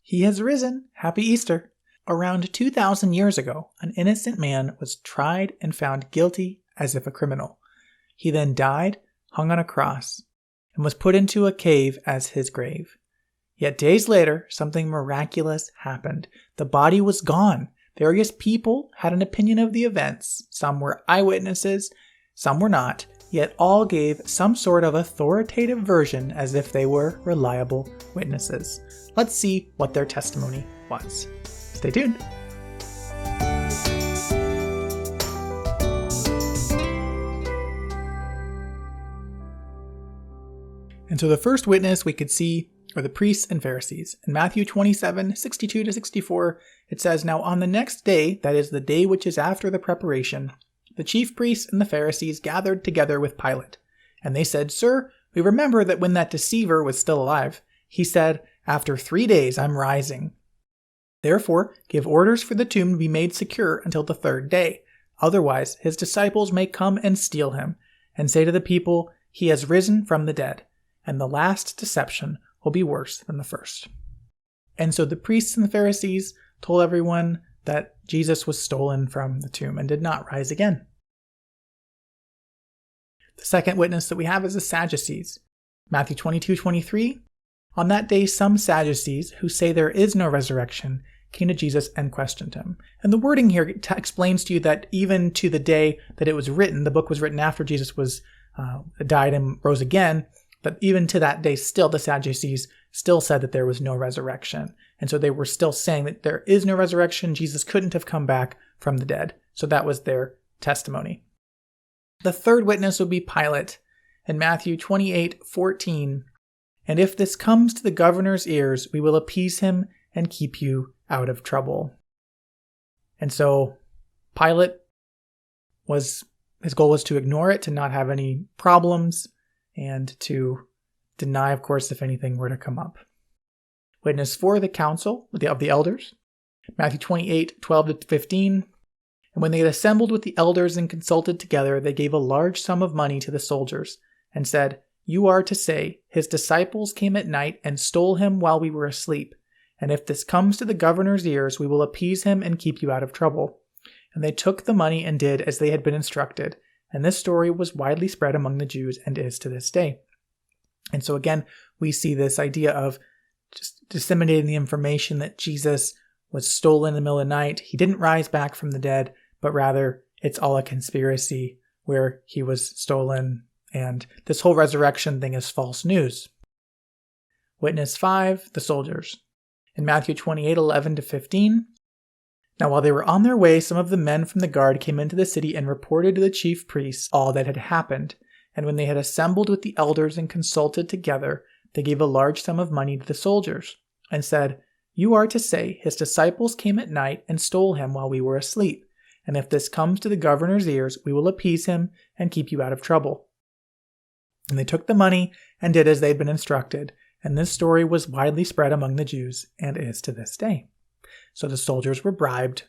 He has risen. Happy Easter. Around 2,000 years ago, an innocent man was tried and found guilty as if a criminal. He then died, hung on a cross, and was put into a cave as his grave. Yet days later, something miraculous happened. The body was gone. Various people had an opinion of the events. Some were eyewitnesses, some were not, yet all gave some sort of authoritative version as if they were reliable witnesses. Let's see what their testimony was. Stay tuned. And so the first witness we could see are the priests and Pharisees. In Matthew 27:62-64, it says, "Now on the next day, that is the day which is after the preparation, the chief priests and the Pharisees gathered together with Pilate. And they said, 'Sir, we remember that when that deceiver was still alive, he said, "After 3 days I'm rising." Therefore, give orders for the tomb to be made secure until the 3rd day. Otherwise, his disciples may come and steal him, and say to the people, "He has risen from the dead." And the last deception will be worse than the first.'" And so the priests and the Pharisees told everyone that Jesus was stolen from the tomb and did not rise again. The second witness that we have is the Sadducees. Matthew 22:23, "On that day some Sadducees, who say there is no resurrection, came to Jesus and questioned him." And the wording here explains to you that even to the day that it was written, the book was written after Jesus was died and rose again, but even to that day still, the Sadducees still said that there was no resurrection. And so they were still saying that there is no resurrection. Jesus couldn't have come back from the dead. So that was their testimony. The third witness would be Pilate. In Matthew 28:14, "And if this comes to the governor's ears, we will appease him and keep you out of trouble." And so Pilate his goal was to ignore it, to not have any problems, and to deny, of course, if anything were to come up. Witness for the council of the elders. Matthew 28:12-15. "And when they had assembled with the elders and consulted together, they gave a large sum of money to the soldiers, and said, 'You are to say, his disciples came at night and stole him while we were asleep. And if this comes to the governor's ears, we will appease him and keep you out of trouble.' And they took the money and did as they had been instructed. And this story was widely spread among the Jews and is to this day." And so again, we see this idea of just disseminating the information that Jesus was stolen in the middle of the night. He didn't rise back from the dead, but rather it's all a conspiracy where he was stolen. And this whole resurrection thing is false news. Witness 5, the soldiers. In Matthew 28:11-15, "Now while they were on their way, some of the men from the guard came into the city and reported to the chief priests all that had happened. And when they had assembled with the elders and consulted together, they gave a large sum of money to the soldiers, and said, 'You are to say, his disciples came at night and stole him while we were asleep. And if this comes to the governor's ears, we will appease him and keep you out of trouble.' And they took the money and did as they had been instructed. And this story was widely spread among the Jews and is to this day." So the soldiers were bribed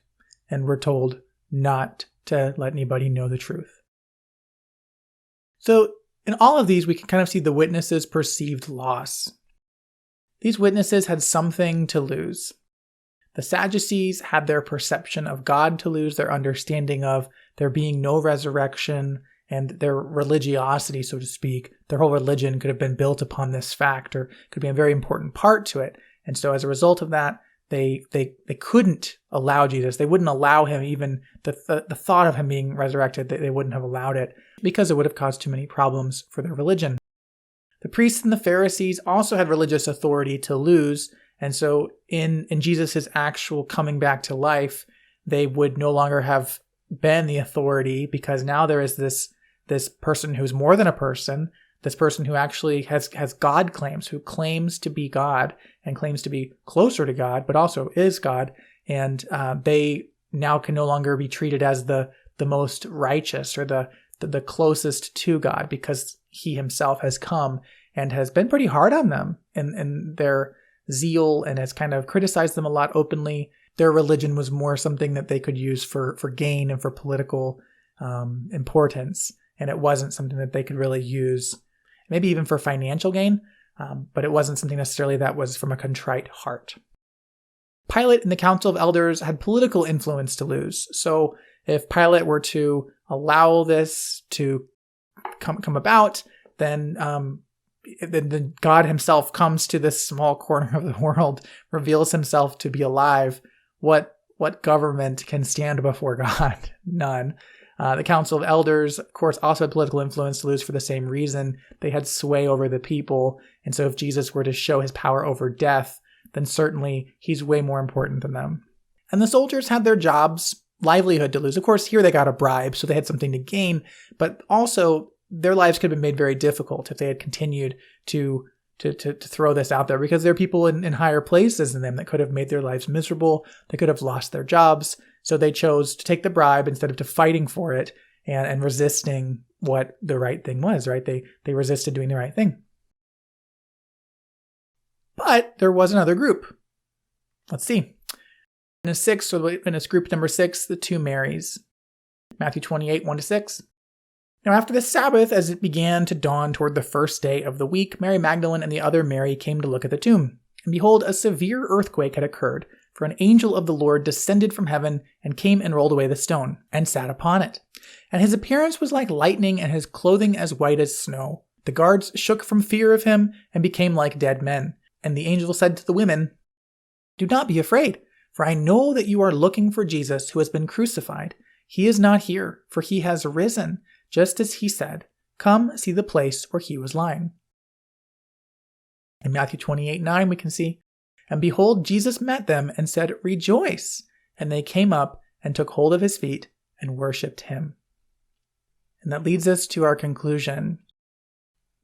and were told not to let anybody know the truth. So in all of these, we can kind of see the witnesses' perceived loss. These witnesses had something to lose. The Sadducees had their perception of God to lose, their understanding of there being no resurrection, and their religiosity, so to speak. Their whole religion could have been built upon this fact, or could be a very important part to it. And so as a result of that, they couldn't allow Jesus. They wouldn't allow him, even the thought of him being resurrected, they wouldn't have allowed it because it would have caused too many problems for their religion. The priests and the Pharisees also had religious authority to lose. And so in Jesus' actual coming back to life, they would no longer have been the authority, because now there is this person who's more than a person, this person who actually has God claims, who claims to be God and claims to be closer to God, but also is God. And they now can no longer be treated as the most righteous or the closest to God, because he himself has come and has been pretty hard on them in their zeal and has kind of criticized them a lot openly. Their religion was more something that they could use for gain and for political importance. And it wasn't something that they could really use, maybe even for financial gain, but it wasn't something necessarily that was from a contrite heart. Pilate and the Council of Elders had political influence to lose. So if Pilate were to allow this to come about, then God himself comes to this small corner of the world, reveals himself to be alive. What government can stand before God? None. The Council of Elders, of course, also had political influence to lose for the same reason. They had sway over the people. And so if Jesus were to show his power over death, then certainly he's way more important than them. And the soldiers had their jobs, livelihood to lose. Of course, here they got a bribe, so they had something to gain, but also their lives could have been made very difficult if they had continued to throw this out there, because there are people in higher places than them that could have made their lives miserable. They could have lost their jobs. So they chose to take the bribe instead of to fighting for it and resisting what the right thing was, right? They resisted doing the right thing. But there was another group. Let's see. Witness group number 6, the two Marys. Matthew 28, 1-6. Now after the Sabbath, as it began to dawn toward the first day of the week, Mary Magdalene and the other Mary came to look at the tomb. And behold, a severe earthquake had occurred, for an angel of the Lord descended from heaven and came and rolled away the stone, and sat upon it. And his appearance was like lightning, and his clothing as white as snow. The guards shook from fear of him, and became like dead men. And the angel said to the women, "Do not be afraid, for I know that you are looking for Jesus who has been crucified. He is not here, for he has risen, just as he said. Come, see the place where he was lying." In Matthew 28:9 we can see, "And behold, Jesus met them and said, 'Rejoice!' And they came up and took hold of his feet and worshipped him." And that leads us to our conclusion.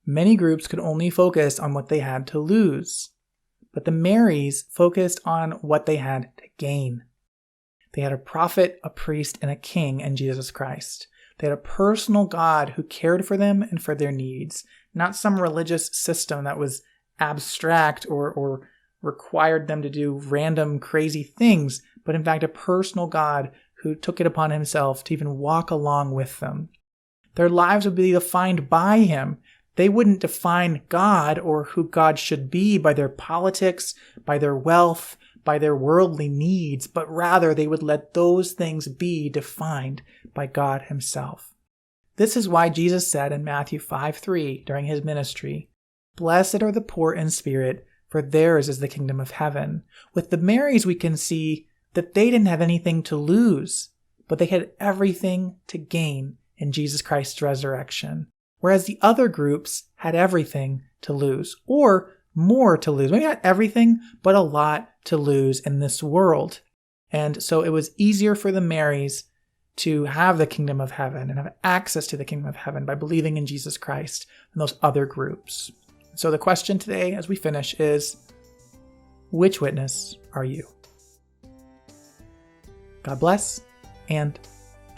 Many groups could only focus on what they had to lose, but the Marys focused on what they had to gain. They had a prophet, a priest, and a king in Jesus Christ. They had a personal God who cared for them and for their needs, not some religious system that was abstract or required them to do random crazy things, but in fact a personal God who took it upon himself to even walk along with them. Their lives would be defined by him. They wouldn't define God or who God should be by their politics, by their wealth, by their worldly needs, but rather they would let those things be defined by God himself. This is why Jesus said in Matthew 5:3 during his ministry, "Blessed are the poor in spirit, for theirs is the kingdom of heaven." With the Marys, we can see that they didn't have anything to lose, but they had everything to gain in Jesus Christ's resurrection. Whereas the other groups had everything to lose, or more to lose. Maybe not everything, but a lot to lose in this world. And so it was easier for the Marys to have the kingdom of heaven and have access to the kingdom of heaven by believing in Jesus Christ than those other groups. So the question today as we finish is, which witness are you? God bless, and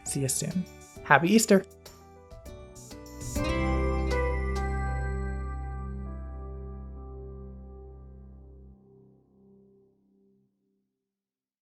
see you soon. Happy Easter!